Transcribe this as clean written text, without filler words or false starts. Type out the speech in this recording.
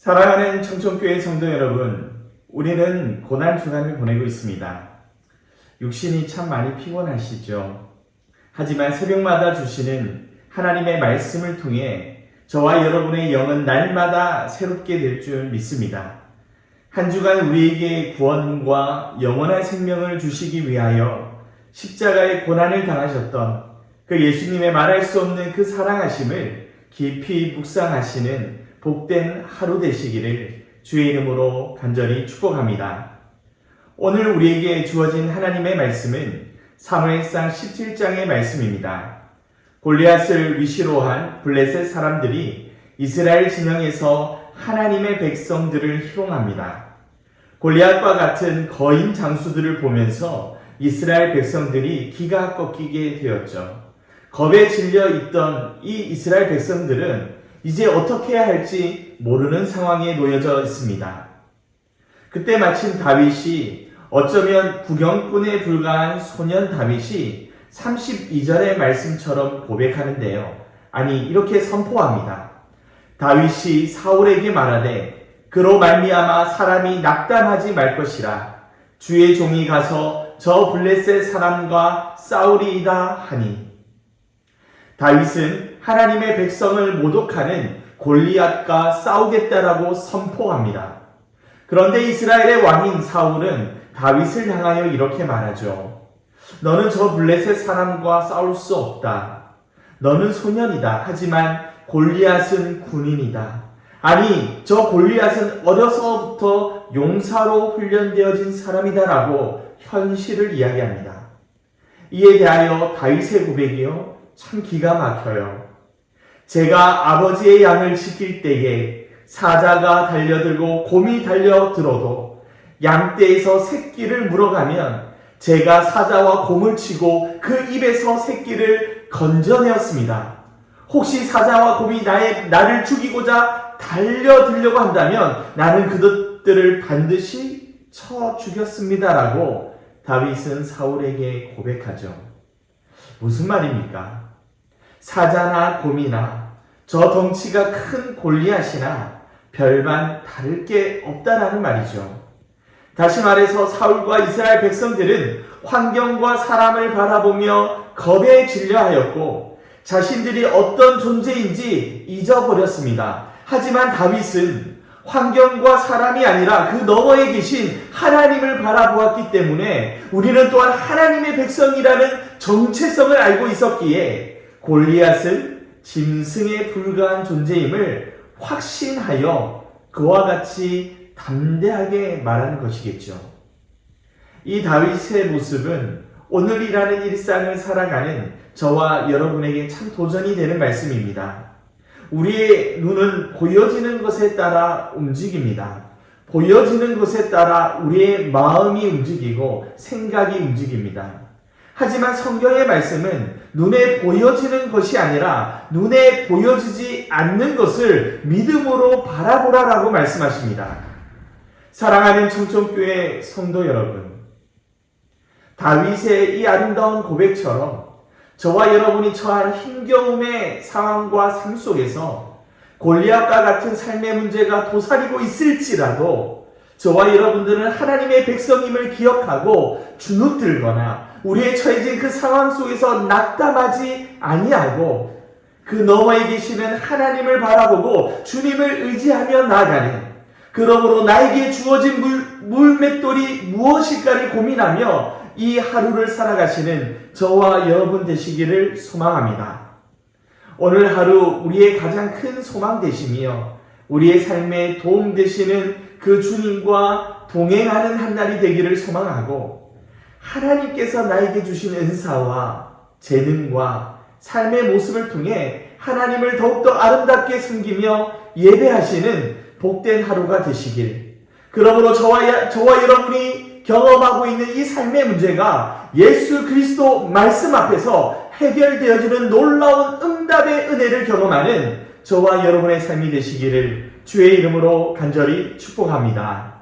사랑하는 청천교회 성도 여러분, 우리는 고난주간을 보내고 있습니다. 육신이 참 많이 피곤하시죠? 하지만 새벽마다 주시는 하나님의 말씀을 통해 저와 여러분의 영은 날마다 새롭게 될 줄 믿습니다. 한 주간 우리에게 구원과 영원한 생명을 주시기 위하여 십자가의 고난을 당하셨던 그 예수님의 말할 수 없는 그 사랑하심을 깊이 묵상하시는 복된 하루 되시기를 주의 이름으로 간절히 축복합니다. 오늘 우리에게 주어진 하나님의 말씀은 사무엘상 17장의 말씀입니다. 골리앗을 위시로 한 블레셋 사람들이 이스라엘 진영에서 하나님의 백성들을 희롱합니다. 골리앗과 같은 거인 장수들을 보면서 이스라엘 백성들이 기가 꺾이게 되었죠. 겁에 질려 있던 이 이스라엘 백성들은 이제 어떻게 해야 할지 모르는 상황에 놓여져 있습니다. 그때 마침 다윗이, 어쩌면 구경꾼에 불과한 소년 다윗이 32절의 말씀처럼 고백하는데요. 아니, 이렇게 선포합니다. 다윗이 사울에게 말하되 그로 말미암아 사람이 낙담하지 말 것이라. 주의 종이 가서 저 블레셋 사람과 싸우리이다 하니. 다윗은 하나님의 백성을 모독하는 골리앗과 싸우겠다라고 선포합니다. 그런데 이스라엘의 왕인 사울은 다윗을 향하여 이렇게 말하죠. 너는 저 블레셋 사람과 싸울 수 없다. 너는 소년이다. 하지만 골리앗은 군인이다. 아니, 저 골리앗은 어려서부터 용사로 훈련되어진 사람이다라고 현실을 이야기합니다. 이에 대하여 다윗의 고백이요, 참 기가 막혀요. 제가 아버지의 양을 지킬 때에 사자가 달려들고 곰이 달려들어도 양떼에서 새끼를 물어가면 제가 사자와 곰을 치고 그 입에서 새끼를 건져내었습니다. 혹시 사자와 곰이 나를 죽이고자 달려들려고 한다면 나는 그들을 반드시 쳐 죽였습니다라고 다윗은 사울에게 고백하죠. 무슨 말입니까? 사자나 곰이나 저 덩치가 큰 골리앗이나 별반 다를 게 없다라는 말이죠. 다시 말해서 사울과 이스라엘 백성들은 환경과 사람을 바라보며 겁에 질려하였고 자신들이 어떤 존재인지 잊어버렸습니다. 하지만 다윗은 환경과 사람이 아니라 그 너머에 계신 하나님을 바라보았기 때문에 우리는 또한 하나님의 백성이라는 정체성을 알고 있었기에 골리앗은 짐승에 불과한 존재임을 확신하여 그와 같이 담대하게 말하는 것이겠죠. 이 다윗의 모습은 오늘이라는 일상을 살아가는 저와 여러분에게 참 도전이 되는 말씀입니다. 우리의 눈은 보여지는 것에 따라 움직입니다. 보여지는 것에 따라 우리의 마음이 움직이고 생각이 움직입니다. 하지만 성경의 말씀은 눈에 보여지는 것이 아니라 눈에 보여지지 않는 것을 믿음으로 바라보라라고 말씀하십니다. 사랑하는 청천교회 성도 여러분, 다윗의 이 아름다운 고백처럼 저와 여러분이 처한 힘겨움의 상황과 삶 속에서 골리앗과 같은 삶의 문제가 도사리고 있을지라도 저와 여러분들은 하나님의 백성임을 기억하고 주눅들거나 우리의 처해진 그 상황 속에서 낙담하지 아니하고 그 너머에 계시는 하나님을 바라보고 주님을 의지하며 나아가는, 그러므로 나에게 주어진 물맷돌이 무엇일까를 고민하며 이 하루를 살아가시는 저와 여러분 되시기를 소망합니다. 오늘 하루 우리의 가장 큰 소망 되시며 우리의 삶에 도움 되시는 그 주님과 동행하는 한 날이 되기를 소망하고, 하나님께서 나에게 주신 은사와 재능과 삶의 모습을 통해 하나님을 더욱더 아름답게 섬기며 예배하시는 복된 하루가 되시길, 그러므로 저와 여러분이 경험하고 있는 이 삶의 문제가 예수 그리스도 말씀 앞에서 해결되어지는 놀라운 응답의 은혜를 경험하는 저와 여러분의 삶이 되시기를 주의 이름으로 간절히 축복합니다.